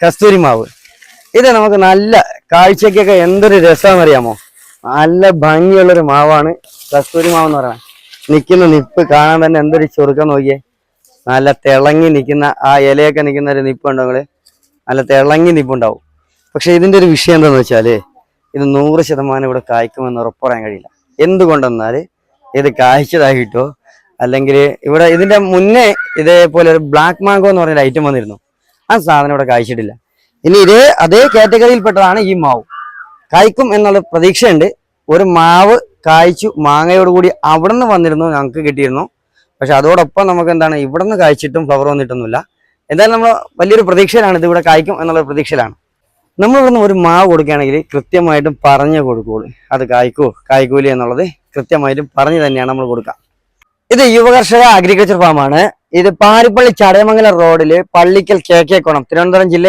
കസ്തൂരി മാവ്. ഇത് നമുക്ക് നല്ല കാഴ്ചക്കൊക്കെ എന്തൊരു രസമാണെന്നറിയാമോ? നല്ല ഭംഗിയുള്ളൊരു മാവാണ് കസ്തൂരി മാവ് എന്ന് പറയുന്നത്. നിൽക്കുന്ന നിപ്പ് കാണാൻ തന്നെ എന്തൊരു ചുരുക്കം നോക്കിയേ. നല്ല തിളങ്ങി നിൽക്കുന്ന ആ ഇലയൊക്കെ നിൽക്കുന്ന ഒരു നിപ്പുണ്ടോ നിങ്ങള്? നല്ല തിളങ്ങി നിപ്പുണ്ടാവും. പക്ഷെ ഇതിന്റെ ഒരു വിഷയം എന്താണെന്ന് വെച്ചാല് ഇത് 100% ഇവിടെ കായ്ക്കുമെന്ന് ഉറപ്പ് പറയാൻ കഴിയില്ല. എന്തുകൊണ്ടെന്നാൽ ഇത് കായ്ച്ചതായിട്ടോ അല്ലെങ്കിൽ ഇവിടെ ഇതിന്റെ മുന്നേ ഇതേപോലെ ഒരു ബ്ലാക്ക് മാംഗോ എന്ന് പറഞ്ഞൊരു ഐറ്റം വന്നിരുന്നു. ആ സാധനം ഇവിടെ കായ്ച്ചിട്ടില്ല. ഇനി അതേ കാറ്റഗറിയിൽപ്പെട്ടതാണ് ഈ മാവ്. കായ്ക്കും എന്നുള്ള പ്രതീക്ഷയുണ്ട്. ഒരു മാവ് കായ്ച്ചു മാങ്ങയോടുകൂടി അവിടെ നിന്ന് വന്നിരുന്നു, ഞങ്ങൾക്ക് കിട്ടിയിരുന്നു. പക്ഷെ അതോടൊപ്പം നമുക്ക് എന്താണ് ഇവിടെ നിന്ന് കായ്ച്ചിട്ടും ഫ്ലവർ വന്നിട്ടൊന്നുമില്ല. എന്തായാലും നമ്മൾ വലിയൊരു പ്രതീക്ഷയിലാണ്, ഇത് ഇവിടെ കായ്ക്കും എന്നുള്ള പ്രതീക്ഷയിലാണ്. നമ്മളിവിടുന്ന് ഒരു മാവ് കൊടുക്കുകയാണെങ്കിൽ കൃത്യമായിട്ടും പറഞ്ഞു കൊടുക്കുകയുള്ളൂ. അത് കായ്ക്കൂലേ എന്നുള്ളത് കൃത്യമായിട്ടും പറഞ്ഞു തന്നെയാണ് നമ്മൾ കൊടുക്കുക. ഇത് യുവകർഷക അഗ്രികൾച്ചർ ഫാമാണ്. ഇത് പാരിപ്പള്ളി ചടയമംഗലം റോഡില് പള്ളിക്കൽ KK കോണം, തിരുവനന്തപുരം ജില്ലയിൽ